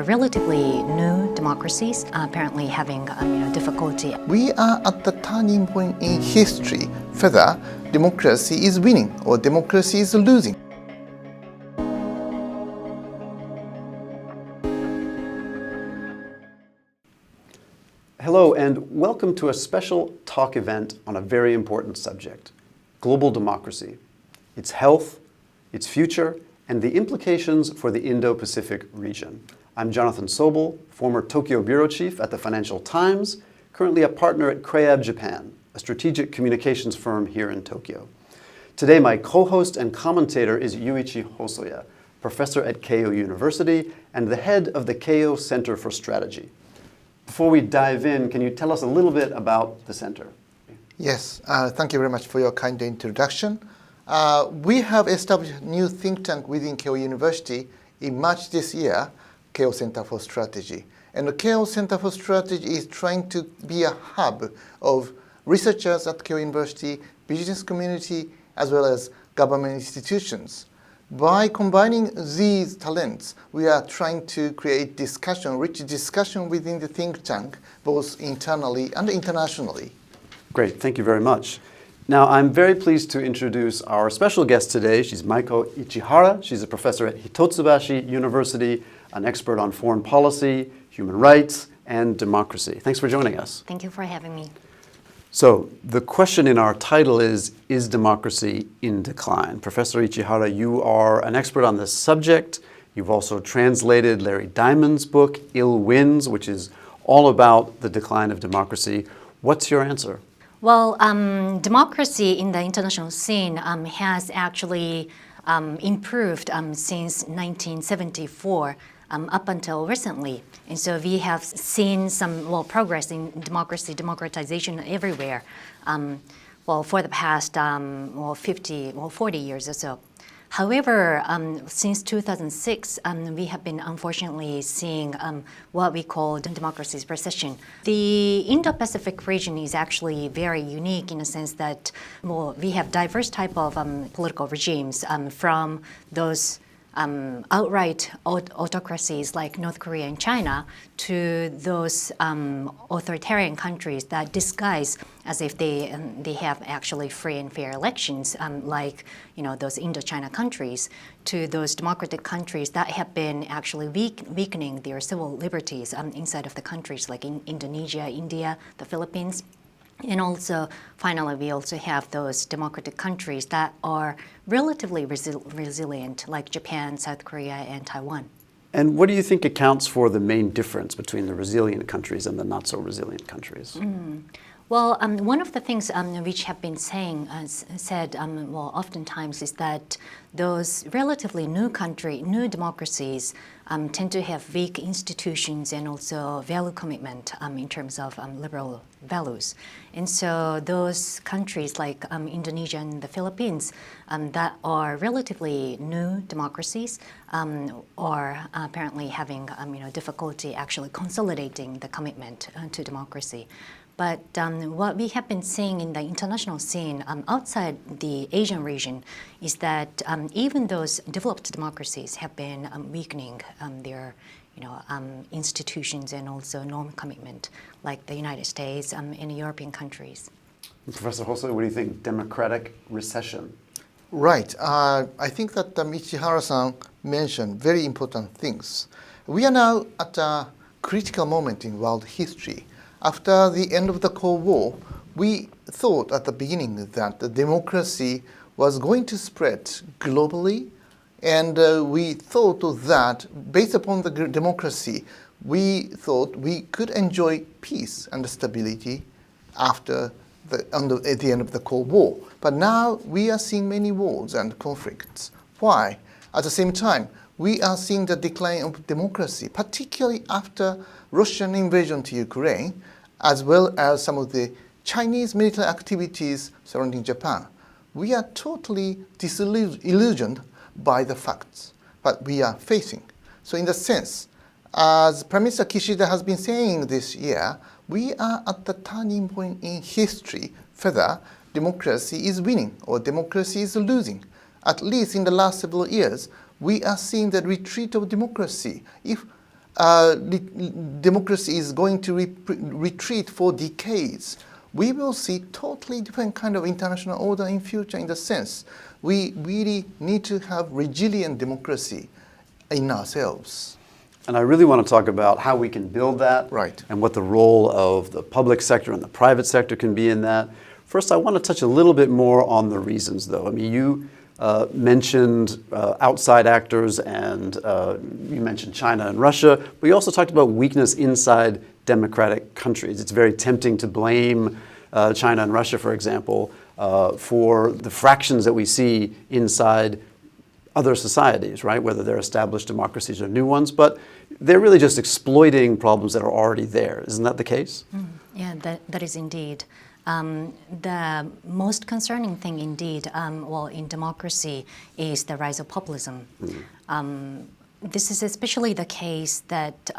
Relatively new democracies apparently having difficulty. We are at the turning point in history, whether democracy is winning or democracy is losing. Hello and welcome to a special talk event on a very important subject, global democracy, its health, its future, and the implications for the Indo-Pacific region. I'm Jonathan Soble, former Tokyo bureau chief at the Financial Times, currently a partner at Kreab, Japan, a strategic communications firm here in Tokyo. Today, my co-host and commentator is Yuichi Hosoya, professor at Keio University and the head of the Keio Center for Strategy. Before we dive in, can you tell us a little bit about the center? Yes, thank you very much for your kind introduction. We have established a new think tank within Keio University in March this year, Keio Center for Strategy. And the Keio Center for Strategy is trying to be a hub of researchers at Keio University, business community, as well as government institutions. By combining these talents, we are trying to create discussion, rich discussion within the think tank, both internally and internationally. Great, thank you very much. Now, I'm very pleased to introduce our special guest today. She's Maiko Ichihara. She's a professor at Hitotsubashi University, an expert on foreign policy, human rights, and democracy. Thanks for joining us. Thank you for having me. So, the question in our title is democracy in decline? Professor Ichihara, you are an expert on this subject. You've also translated Larry Diamond's book, Ill Winds, which is all about the decline of democracy. What's your answer? Well, democracy in the international scene has actually improved since 1974 up until recently. And so we have seen some progress in democratization everywhere, for the past 40 years or so. However, since 2006, we have been unfortunately seeing what we call democracy's recession. The Indo-Pacific region is actually very unique in the sense that we have diverse type of political regimes from those outright autocracies like North Korea and China to those authoritarian countries that disguise as if they have actually free and fair elections, like those Indo-China countries, to those democratic countries that have been actually weakening their civil liberties inside of the countries like in Indonesia, India, the Philippines. And also, finally, we also have those democratic countries that are relatively resilient, like Japan, South Korea, and Taiwan. And what do you think accounts for the main difference between the resilient countries and the not so resilient countries? Well, one of the things which have been said oftentimes is that those relatively new democracies tend to have weak institutions and also value commitment in terms of liberal values. And so those countries like Indonesia and the Philippines that are relatively new democracies are apparently having difficulty actually consolidating the commitment to democracy. But what we have been seeing in the international scene outside the Asian region is that even those developed democracies have been weakening their institutions and also norm commitment, like the United States and European countries. Professor Hosoya, what do you think? Democratic recession? Right. I think that Ichihara-san mentioned very important things. We are now at a critical moment in world history. After the end of the Cold War, we thought at the beginning that the democracy was going to spread globally, and we thought that based upon the democracy, we thought we could enjoy peace and stability after at the end of the Cold War. But now we are seeing many wars and conflicts. Why? At the same time, we are seeing the decline of democracy, particularly after Russian invasion to Ukraine, as well as some of the Chinese military activities surrounding Japan. We are totally disillusioned by the facts that we are facing. So in the sense, as Prime Minister Kishida has been saying this year, we are at the turning point in history, whether democracy is winning or democracy is losing. At least in the last several years, we are seeing the retreat of democracy. If democracy is going to retreat for decades, we will see totally different kind of international order in future. In the sense, we really need to have resilient democracy in ourselves. And I really want to talk about how we can build that, Right. and what the role of the public sector and the private sector can be in that. First, I want to touch a little bit more on the reasons, though. I mean, you mentioned outside actors, and you mentioned China and Russia, but you also talked about weakness inside democratic countries. It's very tempting to blame China and Russia, for example, for the fractions that we see inside other societies, right? Whether they're established democracies or new ones, but they're really just exploiting problems that are already there. Isn't that the case? Yeah, that is indeed. The most concerning thing indeed, in democracy is the rise of populism. This is especially the case that,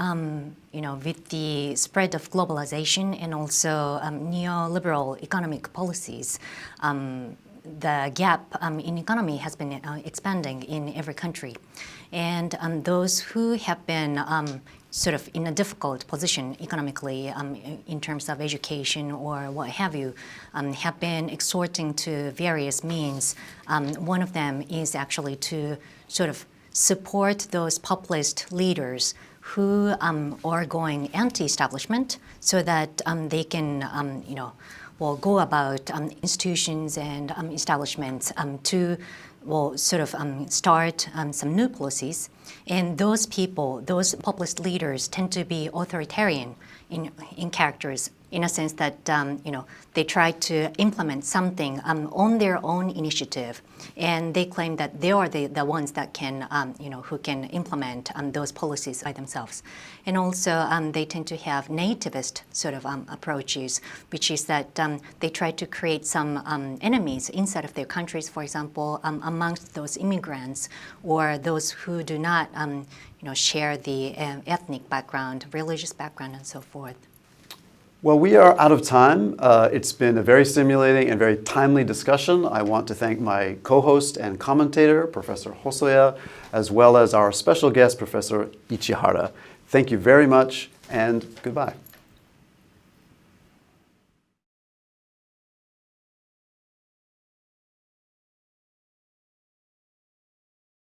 with the spread of globalization and also neoliberal economic policies, the gap in economy has been expanding in every country. And those who have been sort of in a difficult position economically in terms of education or what have you, have been exhorting to various means. One of them is actually to sort of support those populist leaders who are going anti-establishment so that they can, go about institutions and establishments to start some new policies. And those people, those populist leaders, tend to be authoritarian in characters, in a sense that they try to implement something on their own initiative, and they claim that they are the ones that can, who can implement those policies by themselves. And also, they tend to have nativist sort of approaches, which is that they try to create some enemies inside of their countries, for example, amongst those immigrants or those who do not, share the ethnic background, religious background, and so forth. Well, we are out of time. It's been a very stimulating and very timely discussion. I want to thank my co-host and commentator, Professor Hosoya, as well as our special guest, Professor Ichihara. Thank you very much, and goodbye.